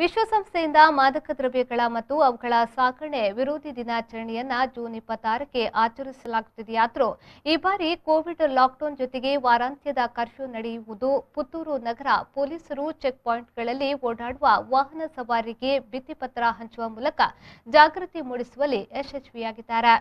ವಿಶ್ವಸಂಸ್ಥೆಯಿಂದ ಮಾದಕ ದ್ರವ್ಯಗಳ ಮತ್ತು ಅವುಗಳ ಸಾಗಣೆ ವಿರೋಧಿ ದಿನಾಚರಣೆಯನ್ನ ಜೂನ್ 26ಕ್ಕೆ ಆಚರಿಸಲಾಗುತ್ತಿದೆಯಾದರೂ ಈ ಬಾರಿ ಕೋವಿಡ್ ಲಾಕ್ಡೌನ್ ಜೊತೆಗೆ ವಾರಾಂತ್ಯದ ಕರ್ಫ್ಯೂ ನಡೆಯುವುದು ಪುತ್ತೂರು ನಗರ ಪೊಲೀಸರು ಚೆಕ್ ಪಾಯಿಂಟ್ಗಳಲ್ಲಿ ಓಡಾಡುವ ವಾಹನ ಸವಾರರಿಗೆ ಭಿತ್ತಿಪತ್ರ ಹಂಚುವ ಮೂಲಕ ಜಾಗೃತಿ ಮೂಡಿಸುವಲ್ಲಿ ಯಶಸ್ವಿಯಾಗಿದ್ದಾರೆ.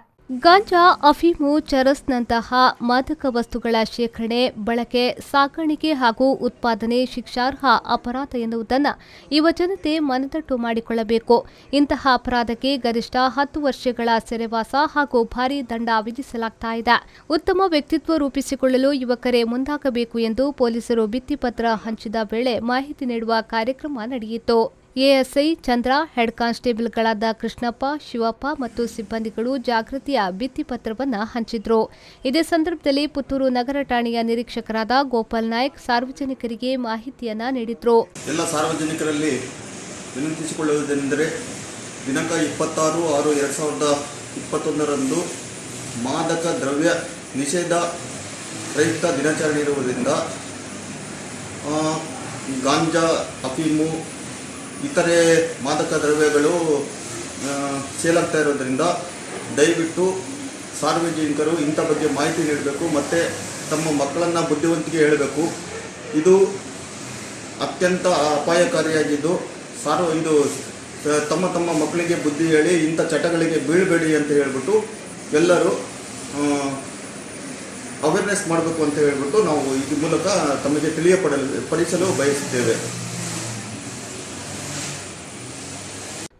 ಗಾಂಜಾ, ಅಫೀಮು, ಚರಸ್ನಂತಹ ಮಾದಕ ವಸ್ತುಗಳ ಶೇಖರಣೆ, ಬಳಕೆ, ಸಾಗಾಣಿಕೆ ಹಾಗೂ ಉತ್ಪಾದನೆ ಶಿಕ್ಷಾರ್ಹ ಅಪರಾಧ ಎನ್ನುವುದನ್ನು ಯುವಜನತೆ ಮನದಟ್ಟು ಮಾಡಿಕೊಳ್ಳಬೇಕು. ಇಂತಹ ಅಪರಾಧಕ್ಕೆ ಗರಿಷ್ಠ 10 ವರ್ಷಗಳ ಸೆರೆವಾಸ ಹಾಗೂ ಭಾರೀ ದಂಡ ವಿಧಿಸಲಾಗ್ತಾ ಇದೆ. ಉತ್ತಮ ವ್ಯಕ್ತಿತ್ವ ರೂಪಿಸಿಕೊಳ್ಳಲು ಯುವಕರೇ ಮುಂದಾಗಬೇಕು ಎಂದು ಪೊಲೀಸರು ಭಿತ್ತಿಪತ್ರ ಹಂಚಿದ ವೇಳೆ ಮಾಹಿತಿ ನೀಡುವ ಕಾರ್ಯಕ್ರಮ ನಡೆಯಿತು. ಎಎಸ್ಐ ಚಂದ್ರ, ಹೆಡ್ ಕಾನ್ಸ್ಟೇಬಲ್ಗಳಾದ ಕೃಷ್ಣಪ್ಪ, ಶಿವಪ್ಪ ಮತ್ತು ಸಿಬ್ಬಂದಿಗಳು ಜಾಗೃತಿಯ ಭಿತ್ತಿಪತ್ರವನ್ನು ಹಂಚಿದ್ರು. ಇದೇ ಸಂದರ್ಭದಲ್ಲಿ ಪುತ್ತೂರು ನಗರ ಠಾಣೆಯ ನಿರೀಕ್ಷಕರಾದ ಗೋಪಾಲ್ ನಾಯ್ಕ್ ಸಾರ್ವಜನಿಕರಿಗೆ ಮಾಹಿತಿಯನ್ನ ನೀಡಿದ್ರು. ಎಲ್ಲ ಸಾರ್ವಜನಿಕರಲ್ಲಿ ವಿನಂತಿಸಿಕೊಳ್ಳುವುದೆಂದರೆ ದಿನಾಂಕ 26/6/2021 ಮಾದಕ ದ್ರವ್ಯ ನಿಷೇಧ ರಹಿತ ದಿನಾಚರಣೆ ಇರುವುದರಿಂದ ಗಾಂಜಾ, ಅಫೀಮು, ಇತರೆ ಮಾದಕ ದ್ರವ್ಯಗಳು ಸೇಲಾಗ್ತಾ ಇರೋದರಿಂದ ದಯವಿಟ್ಟು ಸಾರ್ವಜನಿಕರು ಇಂಥ ಬಗ್ಗೆ ಮಾಹಿತಿ ನೀಡಬೇಕು ಮತ್ತು ತಮ್ಮ ಮಕ್ಕಳನ್ನು ಬುದ್ಧಿವಂತಿಕೆ ಹೇಳಬೇಕು. ಇದು ಅತ್ಯಂತ ಅಪಾಯಕಾರಿಯಾಗಿದ್ದು ಇದು ತಮ್ಮ ತಮ್ಮ ಮಕ್ಕಳಿಗೆ ಬುದ್ಧಿ ಹೇಳಿ ಇಂಥ ಚಟಗಳಿಗೆ ಬೀಳಬೇಡಿ ಅಂತ ಹೇಳ್ಬಿಟ್ಟು ಎಲ್ಲರೂ ಅವೇರ್ನೆಸ್ ಮಾಡಬೇಕು ಅಂತ ಹೇಳ್ಬಿಟ್ಟು ನಾವು ಈ ಮೂಲಕ ತಮಗೆ ತಿಳಿಯಪಡಿಸಲು ಬಯಸುತ್ತೇವೆ.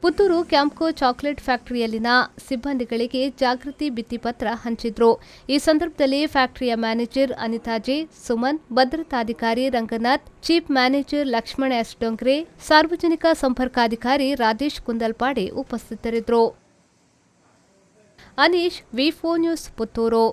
ಪುತ್ತೂರು ಕ್ಯಾಂಪ್ಕೋ ಚಾಕೊಲೇಟ್ ಫ್ಯಾಕ್ಟರಿಯಲ್ಲಿನ ಸಿಬ್ಬಂದಿಗಳಿಗೆ ಜಾಗೃತಿ ಭಿತ್ತಿಪತ್ರ ಹಂಚಿದ್ರು. ಈ ಸಂದರ್ಭದಲ್ಲಿ ಫ್ಯಾಕ್ಟರಿಯ ಮ್ಯಾನೇಜರ್ ಅನಿತಾ ಜೆ, ಸುಮನ್, ಭದ್ರತಾಧಿಕಾರಿ Ranganath, chief manager Lakshmana S Dongre, ಸಾರ್ವಜನಿಕ ಸಂಪರ್ಕಾಧಿಕಾರಿ ರಾಜೇಶ್ ಕುಂದಲ್ಪಾಡೆ ಉಪಸ್ಥಿತರಿದ್ದರು. ಅನೀಶ್, ವಿ4 ನ್ಯೂಸ್, ಪುತ್ತೂರು.